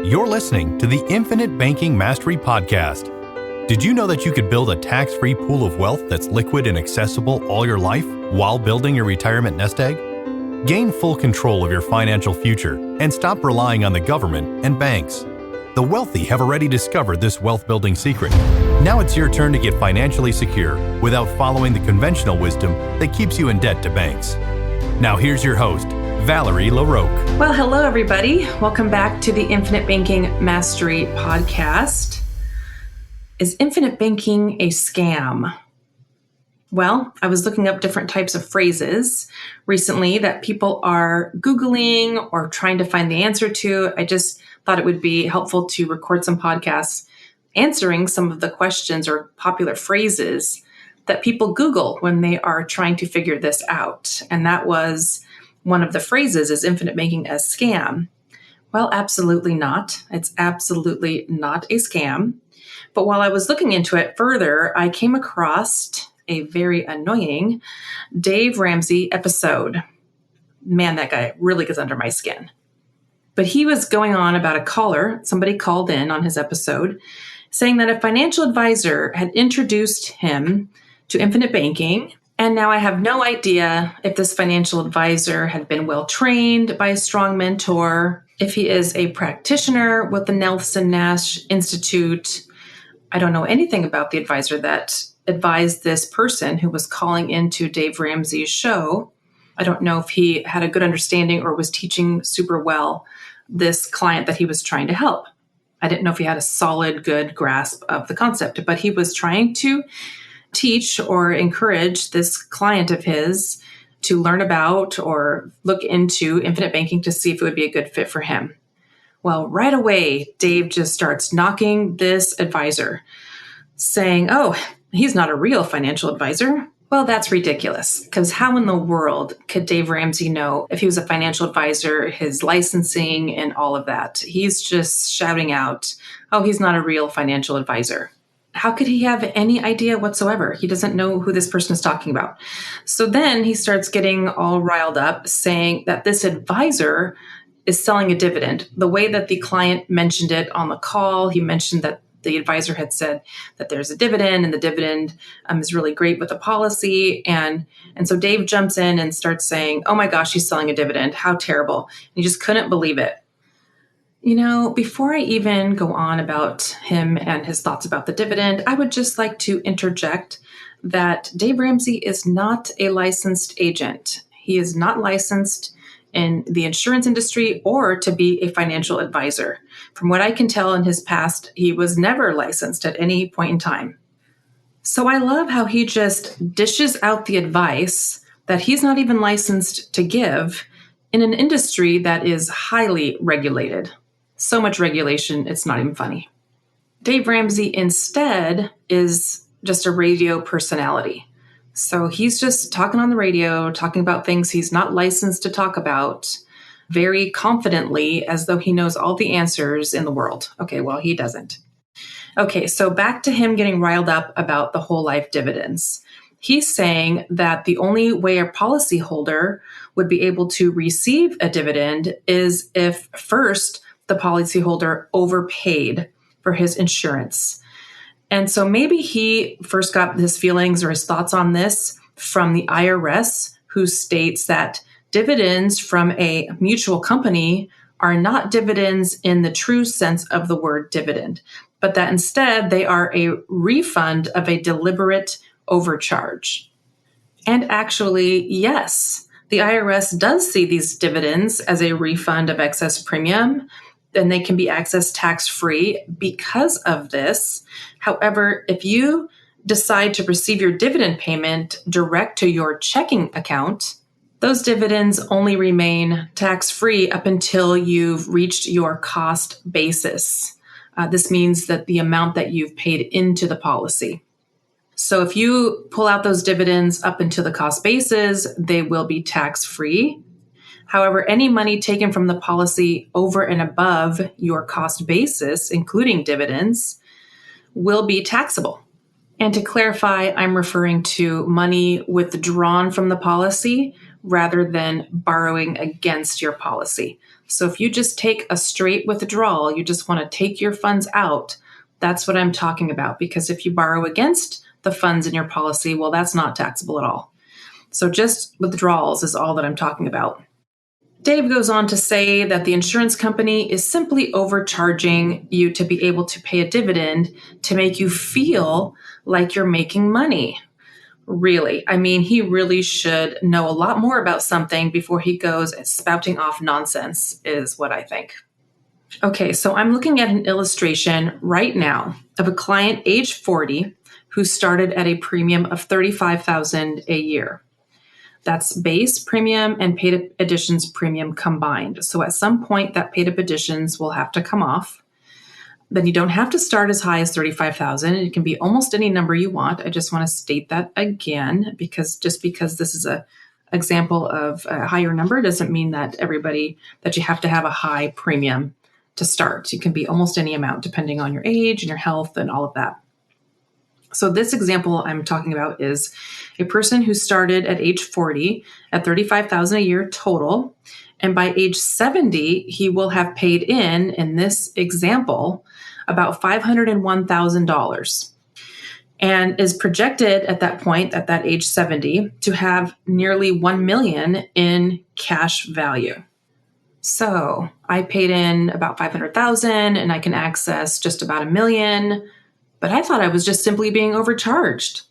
You're listening to the Infinite Banking Mastery Podcast. Did you know that you could build a tax-free pool of wealth that's liquid and accessible all your life while building your retirement nest egg? Gain full control of your financial future and stop relying on the government and banks. The wealthy have already discovered this wealth-building secret. Now it's your turn to get financially secure without following the conventional wisdom that keeps you in debt to banks. Now here's your host, Valerie LaRocque. Well, hello, everybody. Welcome back to the Infinite Banking Mastery Podcast. Is infinite banking a scam? Well, I was looking up different types of phrases recently that people are Googling or trying to find the answer to. I just thought it would be helpful to record some podcasts answering some of the questions or popular phrases that people Google when they are trying to figure this out. And that was one of the phrases, is infinite banking a scam? Well, absolutely not. It's absolutely not a scam. But while I was looking into it further, I came across a very annoying Dave Ramsey episode. Man, that guy really gets under my skin. But he was going on about a caller. Somebody called in on his episode saying that a financial advisor had introduced him to infinite banking. And now I have no idea if this financial advisor had been well trained by a strong mentor, if he is a practitioner with the Nelson Nash Institute. I don't know anything about the advisor that advised this person who was calling into Dave Ramsey's show. I don't know if he had a good understanding or was teaching super well this client that he was trying to help. I didn't know if he had a solid, good grasp of the concept, but he was trying to teach or encourage this client of his to learn about or look into infinite banking to see if it would be a good fit for him. Well, right away, Dave just starts knocking this advisor, saying, oh, he's not a real financial advisor. Well, that's ridiculous, because how in the world could Dave Ramsey know if he was a financial advisor, his licensing and all of that? He's just shouting out, oh, he's not a real financial advisor. How could he have any idea whatsoever? He doesn't know who this person is talking about. So then he starts getting all riled up, saying that this advisor is selling a dividend. The way that the client mentioned it on the call, he mentioned that the advisor had said that there's a dividend and the dividend is really great with the policy. And so Dave jumps in and starts saying, oh my gosh, he's selling a dividend. How terrible. And he just couldn't believe it. You know, before I even go on about him and his thoughts about the dividend, I would just like to interject that Dave Ramsey is not a licensed agent. He is not licensed in the insurance industry or to be a financial advisor. From what I can tell in his past, he was never licensed at any point in time. So I love how he just dishes out the advice that he's not even licensed to give in an industry that is highly regulated. So much regulation, it's not even funny. Dave Ramsey instead is just a radio personality. So he's just talking on the radio, talking about things he's not licensed to talk about very confidently, as though he knows all the answers in the world. Okay, well, he doesn't. Okay, so back to him getting riled up about the whole life dividends. He's saying that the only way a policyholder would be able to receive a dividend is if first the policyholder overpaid for his insurance. And so maybe he first got his feelings or his thoughts on this from the IRS, who states that dividends from a mutual company are not dividends in the true sense of the word dividend, but that instead they are a refund of a deliberate overcharge. And actually, yes, the IRS does see these dividends as a refund of excess premium, and they can be accessed tax-free because of this. However, if you decide to receive your dividend payment direct to your checking account, those dividends only remain tax-free up until you've reached your cost basis. This means that the amount that you've paid into the policy. So if you pull out those dividends up into the cost basis, they will be tax-free. However, any money taken from the policy over and above your cost basis, including dividends, will be taxable. And to clarify, I'm referring to money withdrawn from the policy rather than borrowing against your policy. So if you just take a straight withdrawal, you just want to take your funds out, that's what I'm talking about. Because if you borrow against the funds in your policy, well, that's not taxable at all. So just withdrawals is all that I'm talking about. Dave goes on to say that the insurance company is simply overcharging you to be able to pay a dividend to make you feel like you're making money. Really, I mean, he really should know a lot more about something before he goes spouting off nonsense, is what I think. Okay, so I'm looking at an illustration right now of a client age 40 who started at a premium of $35,000 a year. That's base premium and paid up additions premium combined. So at some point, that paid up additions will have to come off. Then you don't have to start as high as $35,000. It can be almost any number you want. I just want to state that again, because just because this is an example of a higher number doesn't mean that that you have to have a high premium to start. It can be almost any amount depending on your age and your health and all of that. So this example I'm talking about is a person who started at age 40 at $35,000 a year total. And by age 70, he will have paid in this example, about $501,000 and is projected at that point, at that age 70, to have nearly $1 million in cash value. So I paid in about $500,000 and I can access just about $1 million. But I thought I was just simply being overcharged.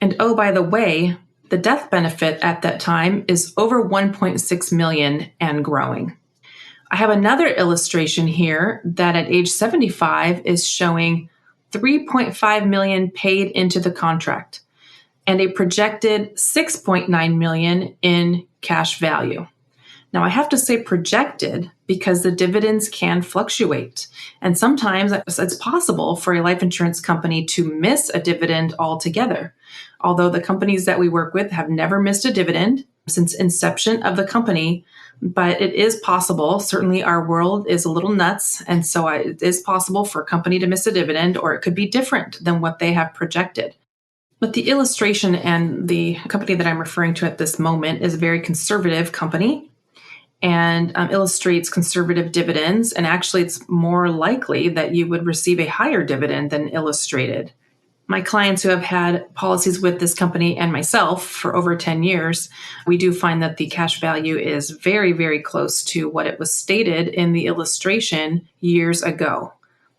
And oh, by the way, the death benefit at that time is over $1.6 million and growing. I have another illustration here that at age 75 is showing $3.5 million paid into the contract and a projected $6.9 million in cash value. Now, I have to say projected because the dividends can fluctuate. And sometimes it's possible for a life insurance company to miss a dividend altogether. Although the companies that we work with have never missed a dividend since inception of the company, but it is possible. Certainly our world is a little nuts. And so it is possible for a company to miss a dividend, or it could be different than what they have projected. But the illustration and the company that I'm referring to at this moment is a very conservative company and illustrates conservative dividends. And actually, it's more likely that you would receive a higher dividend than illustrated. My clients who have had policies with this company and myself for over 10 years, we do find that the cash value is very, very close to what it was stated in the illustration years ago.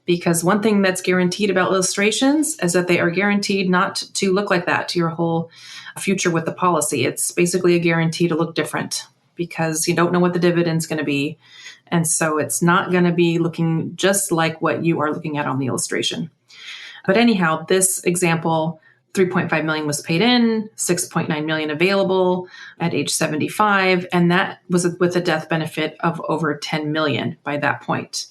Because one thing that's guaranteed about illustrations is that they are guaranteed not to look like that to your whole future with the policy. It's basically a guarantee to look different, because you don't know what the dividend's going to be. And so it's not going to be looking just like what you are looking at on the illustration. But anyhow, this example, $3.5 million was paid in, $6.9 million available at age 75. And that was with a death benefit of over $10 million by that point.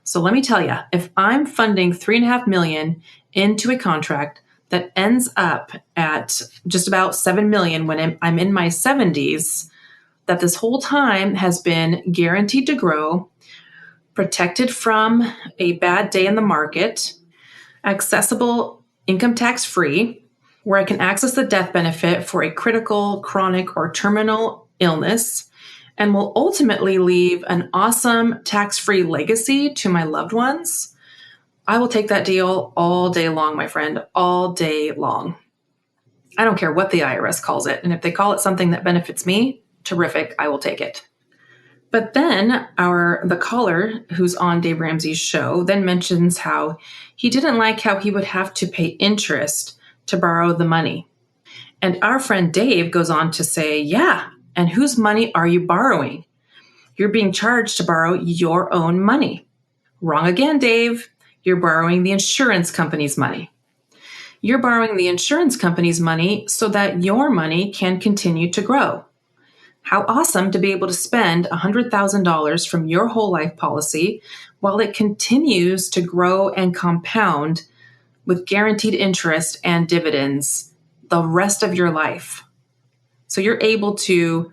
So let me tell you, if I'm funding $3.5 million into a contract that ends up at just about $7 million when I'm in my 70s, that this whole time has been guaranteed to grow, protected from a bad day in the market, accessible income tax free, where I can access the death benefit for a critical, chronic, or terminal illness, and will ultimately leave an awesome tax-free legacy to my loved ones, I will take that deal all day long, my friend, all day long. I don't care what the IRS calls it. And if they call it something that benefits me, terrific, I will take it. But then the caller who's on Dave Ramsey's show then mentions how he didn't like how he would have to pay interest to borrow the money. And our friend Dave goes on to say, yeah, and whose money are you borrowing? You're being charged to borrow your own money. Wrong again, Dave. You're borrowing the insurance company's money. You're borrowing the insurance company's money so that your money can continue to grow. How awesome to be able to spend $100,000 from your whole life policy while it continues to grow and compound with guaranteed interest and dividends the rest of your life. So you're able to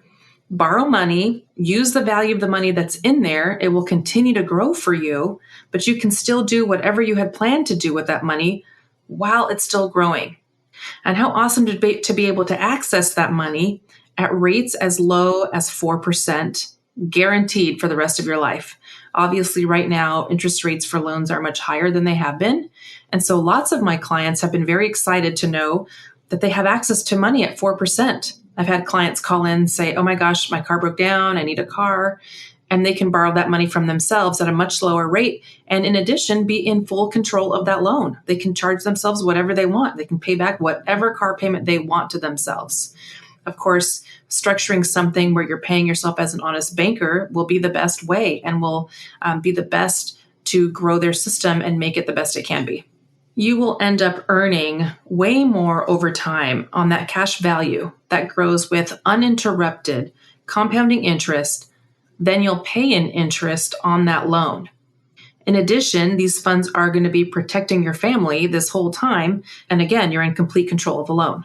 borrow money, use the value of the money that's in there. It will continue to grow for you, but you can still do whatever you had planned to do with that money while it's still growing. And how awesome to be able to access that money at rates as low as 4%, guaranteed for the rest of your life. Obviously, right now, interest rates for loans are much higher than they have been. And so lots of my clients have been very excited to know that they have access to money at 4%. I've had clients call in and say, oh my gosh, my car broke down, I need a car. And they can borrow that money from themselves at a much lower rate. And in addition, be in full control of that loan. They can charge themselves whatever they want. They can pay back whatever car payment they want to themselves. Of course, structuring something where you're paying yourself as an honest banker will be the best way and will be the best to grow their system and make it the best it can be. You will end up earning way more over time on that cash value that grows with uninterrupted compounding interest than you'll pay in interest on that loan. In addition, these funds are going to be protecting your family this whole time. And again, you're in complete control of the loan.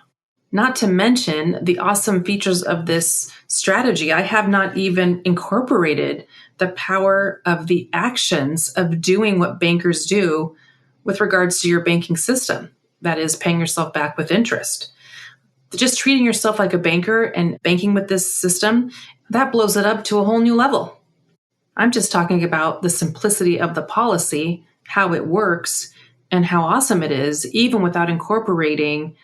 Not to mention the awesome features of this strategy. I have not even incorporated the power of the actions of doing what bankers do with regards to your banking system. That is paying yourself back with interest. Just treating yourself like a banker and banking with this system, that blows it up to a whole new level. I'm just talking about the simplicity of the policy, how it works, and how awesome it is, even without incorporating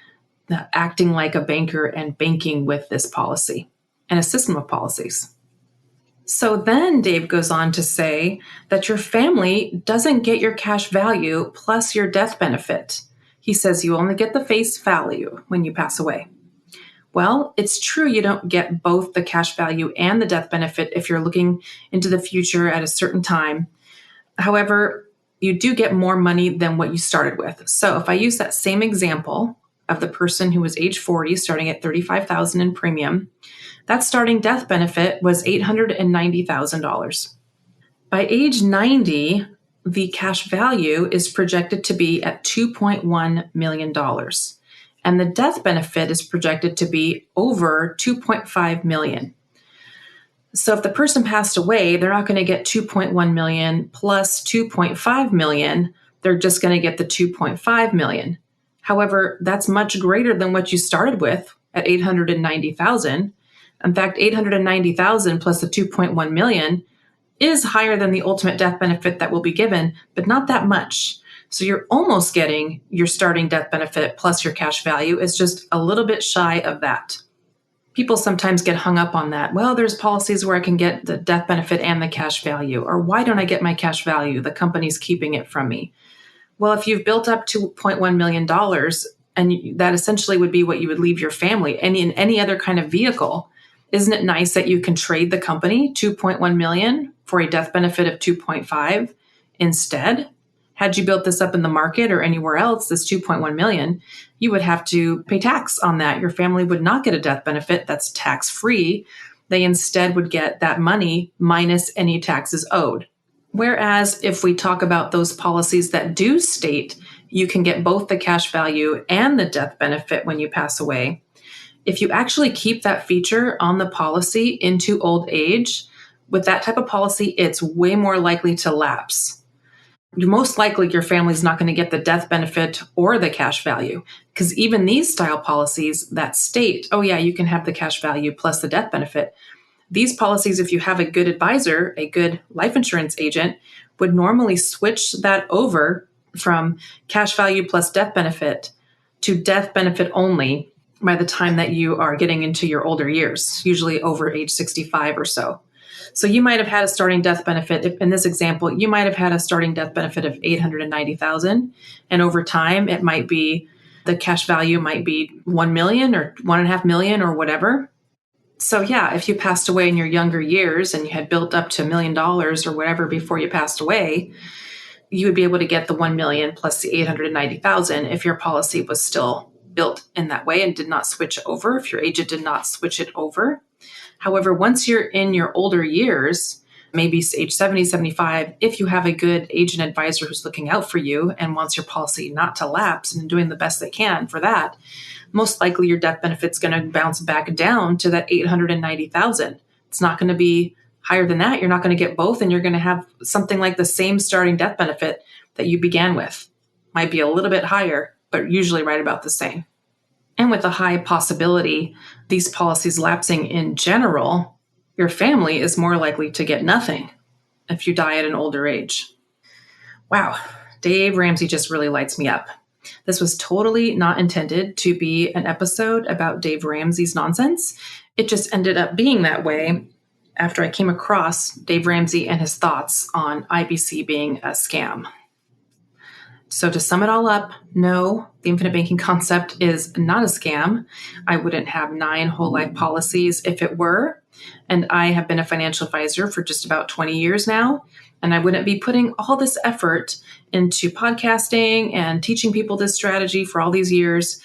the acting like a banker and banking with this policy and a system of policies. So then Dave goes on to say that your family doesn't get your cash value plus your death benefit. He says you only get the face value when you pass away. Well, it's true you don't get both the cash value and the death benefit if you're looking into the future at a certain time. However, you do get more money than what you started with. So if I use that same example of the person who was age 40, starting at $35,000 in premium, that starting death benefit was $890,000. By age 90, the cash value is projected to be at $2.1 million. And the death benefit is projected to be over $2.5 million. So if the person passed away, they're not going to get $2.1 million plus $2.5 million. They're just going to get the $2.5 million. However, that's much greater than what you started with at $890,000. In fact, $890,000 plus the $2.1 million is higher than the ultimate death benefit that will be given, but not that much. So you're almost getting your starting death benefit plus your cash value. It's just a little bit shy of that. People sometimes get hung up on that. Well, there's policies where I can get the death benefit and the cash value. Or why don't I get my cash value? The company's keeping it from me. Well, if you've built up $2.1 million, and that essentially would be what you would leave your family, and in any other kind of vehicle, isn't it nice that you can trade the company $2.1 million for a death benefit of $2.5 instead? Had you built this up in the market or anywhere else, this $2.1 million, you would have to pay tax on that. Your family would not get a death benefit that's tax-free. They instead would get that money minus any taxes owed. Whereas if we talk about those policies that do state you can get both the cash value and the death benefit when you pass away, if you actually keep that feature on the policy into old age, with that type of policy, it's way more likely to lapse. You're most likely your family's not going to get the death benefit or the cash value, because even these style policies that state, oh yeah, you can have the cash value plus the death benefit. These policies, if you have a good advisor, a good life insurance agent, would normally switch that over from cash value plus death benefit to death benefit only by the time that you are getting into your older years, usually over age 65 or so. So you might have had a starting death benefit. In this example, you might have had a starting death benefit of $890,000. And over time, it might be the cash value might be $1 million or $1.5 million or whatever. So yeah, if you passed away in your younger years and you had built up to $1 million or whatever before you passed away, you would be able to get the $1 million plus the $890,000 if your policy was still built in that way and did not switch over, if your agent did not switch it over. However, once you're in your older years, maybe age 70, 75, if you have a good agent advisor who's looking out for you and wants your policy not to lapse and doing the best they can for that, most likely your death benefit's going to bounce back down to that $890,000. It's not going to be higher than that. You're not going to get both, and you're going to have something like the same starting death benefit that you began with. Might be a little bit higher, but usually right about the same. And with a high possibility, these policies lapsing in general, your family is more likely to get nothing if you die at an older age. Wow, Dave Ramsey just really lights me up. This was totally not intended to be an episode about Dave Ramsey's nonsense. It just ended up being that way after I came across Dave Ramsey and his thoughts on IBC being a scam. So to sum it all up, no, the infinite banking concept is not a scam. I wouldn't have 9 whole life policies if it were. And I have been a financial advisor for just about 20 years now. And I wouldn't be putting all this effort into podcasting and teaching people this strategy for all these years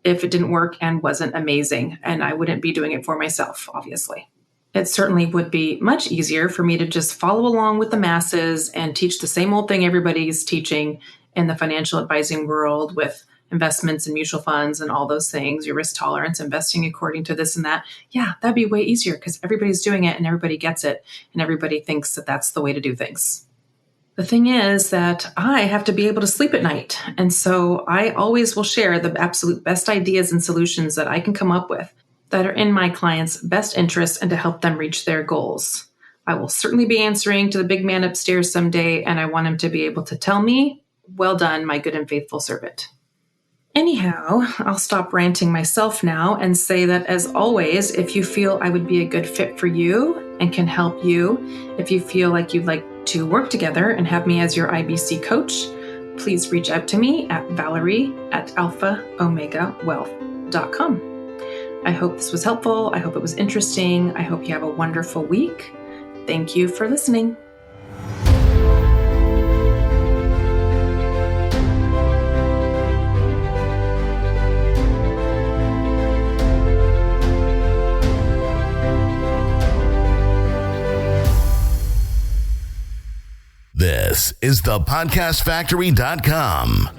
if it didn't work and wasn't amazing. And I wouldn't be doing it for myself, obviously. It certainly would be much easier for me to just follow along with the masses and teach the same old thing everybody's teaching in the financial advising world with investments and mutual funds and all those things, your risk tolerance, investing according to this and that. Yeah, that'd be way easier because everybody's doing it and everybody gets it and everybody thinks that that's the way to do things. The thing is that I have to be able to sleep at night. And so I always will share the absolute best ideas and solutions that I can come up with that are in my clients' best interest and to help them reach their goals. I will certainly be answering to the big man upstairs someday, and I want him to be able to tell me, "Well done, my good and faithful servant." Anyhow, I'll stop ranting myself now and say that, as always, if you feel I would be a good fit for you and can help you, if you feel like you'd like to work together and have me as your IBC coach, please reach out to me at valerie@alphaomegawealth.com. I hope this was helpful. I hope it was interesting. I hope you have a wonderful week. Thank you for listening. This is thepodcastfactory.com.